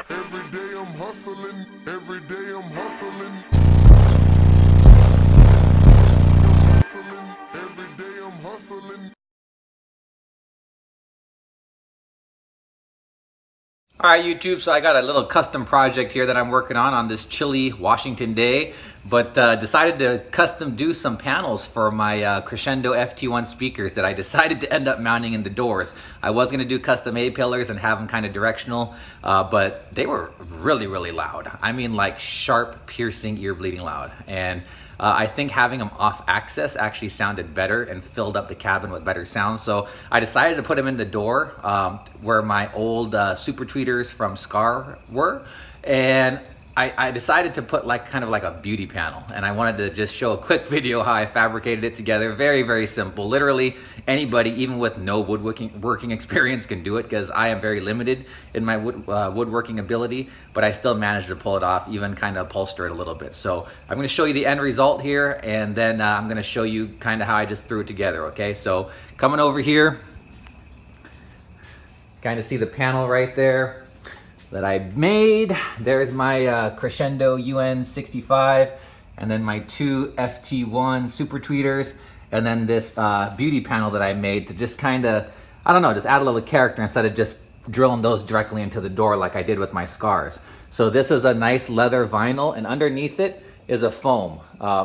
Every day I'm hustling, every day I'm hustling. Hustling, every day I'm hustling. All right, YouTube, so I got a little custom project here that I'm working on this chilly Washington day, but decided to custom do some panels for my Crescendo FT1 speakers that I decided to end up mounting in the doors. I was gonna do custom A-pillars and have them kind of directional, but they were really, really loud. I mean, like sharp, piercing, ear-bleeding loud. And I think having them off axis actually sounded better and filled up the cabin with better sound. So I decided to put them in the door where my old super tweeters from Scar were. And I decided to put like kind of like a beauty panel, and I wanted to just show a quick video how I fabricated it together. Very, very simple. Literally anybody, even with no woodworking experience, can do it, because I am very limited in my woodworking ability, but I still managed to pull it off, even kind of upholster it a little bit. So I'm going to show you the end result here, and then I'm going to show you kind of how I just threw it together. Okay, so coming over here, kind of see the panel right there that I made. There's my Crescendo UN65, and then my two FT1 super tweeters, and then this beauty panel that I made to just kind of, I don't know, just add a little character instead of just drilling those directly into the door like I did with my Scars. So this is a nice leather vinyl, and underneath it is a foam.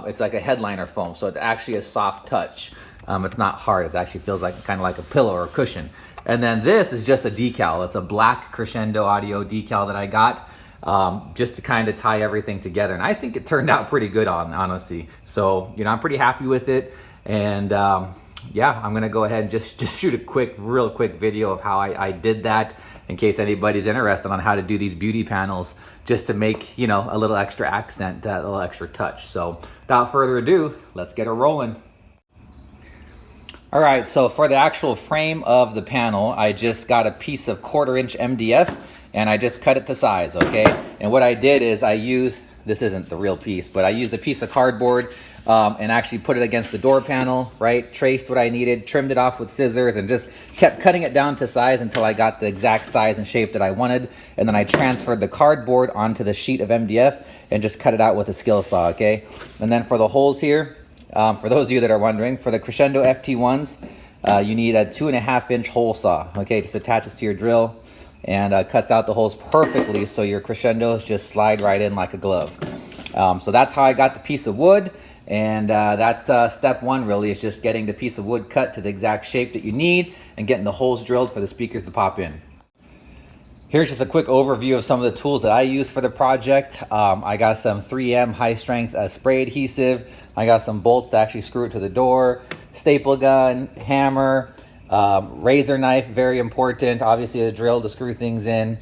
It's like a headliner foam, so it's actually a soft touch. It's not hard. It actually feels like kind of like a pillow or a cushion. And then this is just a decal. It's a black Crescendo audio decal that I got just to kind of tie everything together. And I think it turned out pretty good, honestly. So, you know, I'm pretty happy with it. And yeah, I'm gonna go ahead and just shoot a real quick video of how I did that, in case anybody's interested on how to do these beauty panels, just to make, you know, a little extra accent, a little extra touch. So without further ado, let's get it rolling. All right, so for the actual frame of the panel, I just got a piece of 1/4 inch MDF, and I just cut it to size, okay? And what I did is I used, this isn't the real piece, but I used a piece of cardboard and actually put it against the door panel, right? Traced what I needed, trimmed it off with scissors, and just kept cutting it down to size until I got the exact size and shape that I wanted. And then I transferred the cardboard onto the sheet of MDF and just cut it out with a skill saw, okay? And then for the holes here, for those of you that are wondering, for the Crescendo FT1s, you need a 2.5 inch hole saw. Okay, just attaches to your drill and cuts out the holes perfectly, so your Crescendos just slide right in like a glove. So that's how I got the piece of wood, and that's step one really, is just getting the piece of wood cut to the exact shape that you need and getting the holes drilled for the speakers to pop in. Here's just a quick overview of some of the tools that I use for the project. I got some 3M high strength spray adhesive. I got some bolts to actually screw it to the door, staple gun, hammer, razor knife, very important. Obviously a drill to screw things in.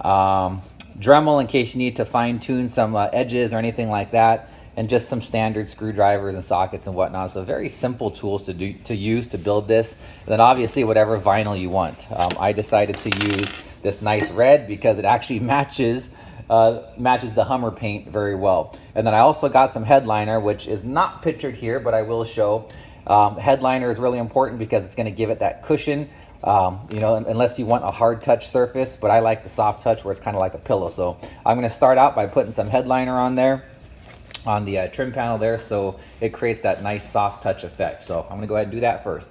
Dremel in case you need to fine tune some edges or anything like that. And just some standard screwdrivers and sockets and whatnot. So very simple tools to use to build this. And then obviously whatever vinyl you want. I decided to use this nice red because it actually matches the Hummer paint very well. And then I also got some headliner, which is not pictured here, but I will show. Headliner is really important because it's going to give it that cushion, you know, unless you want a hard touch surface, but I like the soft touch where it's kind of like a pillow. So I'm going to start out by putting some headliner on there, on the trim panel there, so it creates that nice soft touch effect. So I'm going to go ahead and do that first.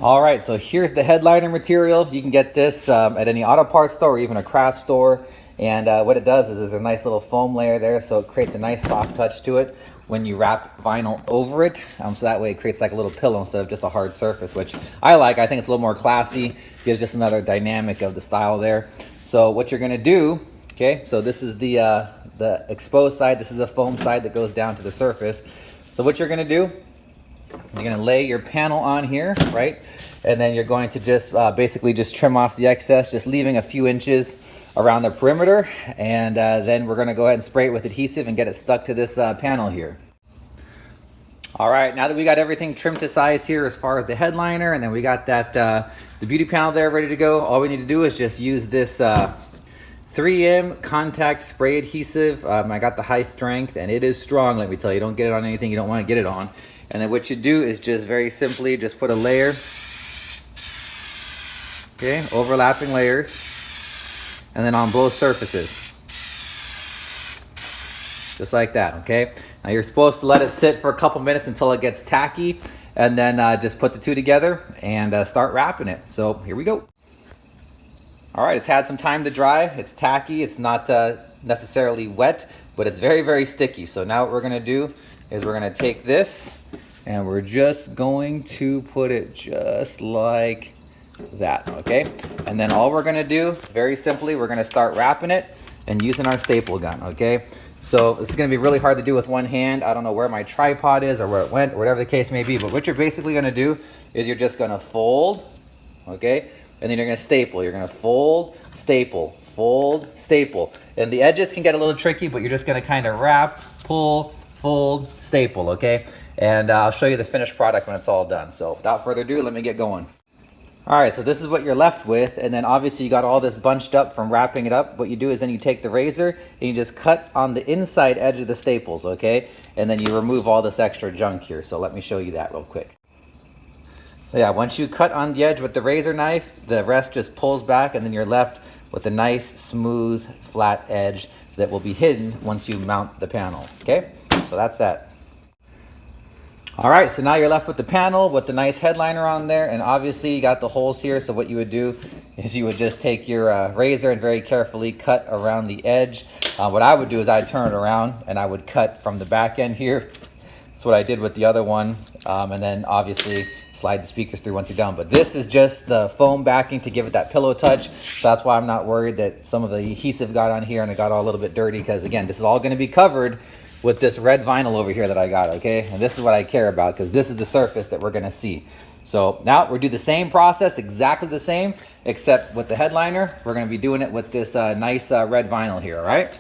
All right, so here's the headliner material. You can get this at any auto parts store or even a craft store. And what it does is there's a nice little foam layer there, so it creates a nice soft touch to it when you wrap vinyl over it. So that way it creates like a little pillow instead of just a hard surface, which I like. I think it's a little more classy, gives just another dynamic of the style there. So what you're gonna do, okay, so this is the exposed side, this is the foam side that goes down to the surface. So what you're gonna do, you're gonna lay your panel on here, right? And then you're going to just basically just trim off the excess, just leaving a few inches around the perimeter, and then we're going to go ahead and spray it with adhesive and get it stuck to this panel here. All right, now that we got everything trimmed to size here as far as the headliner, and then we got that the beauty panel there ready to go, all we need to do is just use this 3M contact spray adhesive. I got the high strength, and it is strong, let me tell you. Don't get it on anything you don't want to get it on. And then what you do is just very simply just put a layer, okay, overlapping layers, and then on both surfaces. just like that, okay? Now you're supposed to let it sit for a couple minutes until it gets tacky, and then just put the two together and start wrapping it. So here we go. All right, it's had some time to dry. It's tacky, it's not necessarily wet, but it's very, very sticky. So now what we're gonna do is we're gonna take this and we're just going to put it just like that, okay? And then all we're gonna do, very simply, we're gonna start wrapping it and using our staple gun, okay? So this is gonna be really hard to do with one hand. I don't know where my tripod is or where it went or whatever the case may be, but what you're basically gonna do is you're just gonna fold, okay? And then you're gonna staple. You're gonna fold, staple, fold, staple. And the edges can get a little tricky, but you're just gonna kind of wrap, pull, fold, staple, okay? And I'll show you the finished product when it's all done. So without further ado, let me get going. All right, so this is what you're left with, and then obviously you got all this bunched up from wrapping it up. What you do is then you take the razor and you just cut on the inside edge of the staples, okay? And then you remove all this extra junk here. So let me show you that real quick. So yeah, once you cut on the edge with the razor knife, the rest just pulls back and then you're left with a nice, smooth, flat edge that will be hidden once you mount the panel, okay? So that's that. All right, so now you're left with the panel with the nice headliner on there, and obviously you got the holes here. So what you would do is you would just take your razor and very carefully cut around the edge. What I would do is I'd turn it around and I would cut from the back end here. That's what I did with the other one, and then obviously slide the speakers through once you're done. But this is just the foam backing to give it that pillow touch. So that's why I'm not worried that some of the adhesive got on here and it got all a little bit dirty, because again, this is all going to be covered with this red vinyl over here that I got, okay? And this is what I care about, because this is the surface that we're gonna see. So now we'll do the same process, exactly the same, except with the headliner, we're gonna be doing it with this nice red vinyl here, all right?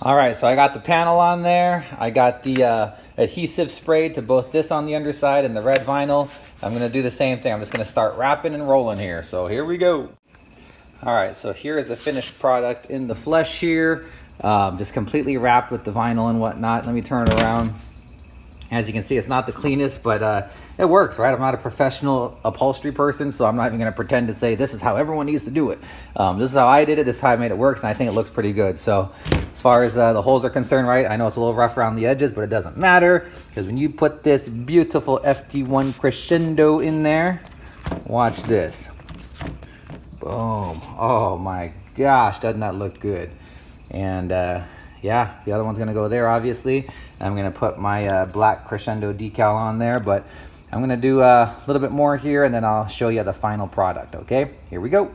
All right, so I got the panel on there. I got the adhesive sprayed to both this on the underside and the red vinyl. I'm gonna do the same thing. I'm just gonna start wrapping and rolling here. So here we go. All right, so here is the finished product in the flesh here. Just completely wrapped with the vinyl and whatnot. Let me turn it around. As you can see, it's not the cleanest, but it works, right? I'm not a professional upholstery person, so I'm not even going to pretend to say this is how everyone needs to do it. This is how I did it. This is how I made it work, and I think it looks pretty good. So as far as the holes are concerned, right, I know it's a little rough around the edges, but it doesn't matter, because when you put this beautiful FT1 Crescendo in there, watch this. Boom. Oh my gosh, doesn't that look good? And yeah, the other one's gonna go there, obviously. I'm gonna put my black Crescendo decal on there, but I'm gonna do a little bit more here and then I'll show you the final product, okay? Here we go.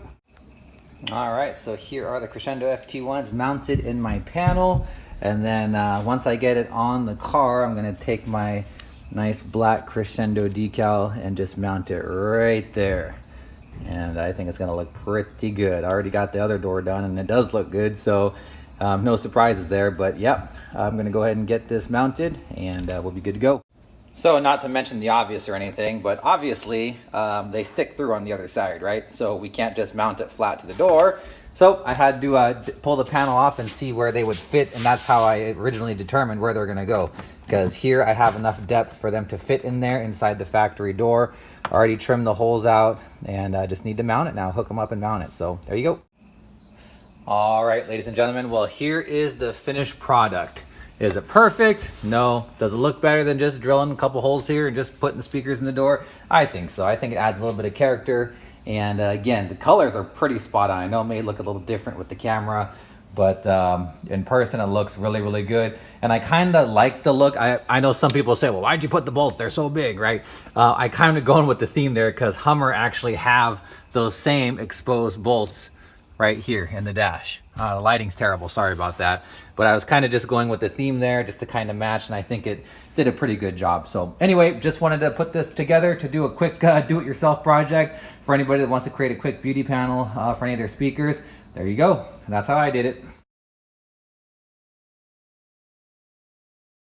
All right, so here are the Crescendo FT1s mounted in my panel. And then once I get it on the car, I'm gonna take my nice black Crescendo decal and just mount it right there. And I think it's gonna look pretty good. I already got the other door done and it does look good, so no surprises there, but yep, I'm gonna go ahead and get this mounted and we'll be good to go. So not to mention the obvious or anything, but obviously they stick through on the other side, right? So we can't just mount it flat to the door. So I had to pull the panel off and see where they would fit, and that's how I originally determined where they're gonna go. Because here I have enough depth for them to fit in there inside the factory door. I already trimmed the holes out and I just need to mount it now, hook them up and mount it. So there you go. All right, ladies and gentlemen, well, here is the finished product. Is it perfect? No. Does it look better than just drilling a couple holes here and just putting the speakers in the door? I think so. I think it adds a little bit of character. And again, the colors are pretty spot on. I know it may look a little different with the camera, but in person it looks really, really good. And I kind of like the look. I know some people say, well, why'd you put the bolts? They're so big, right? I kind of going with the theme there because Hummer actually have those same exposed bolts right here in the dash. The lighting's terrible, sorry about that. But I was kind of just going with the theme there just to kind of match, and I think it did a pretty good job. So anyway, just wanted to put this together to do a quick do-it-yourself project for anybody that wants to create a quick beauty panel for any of their speakers. There you go. And that's how I did it.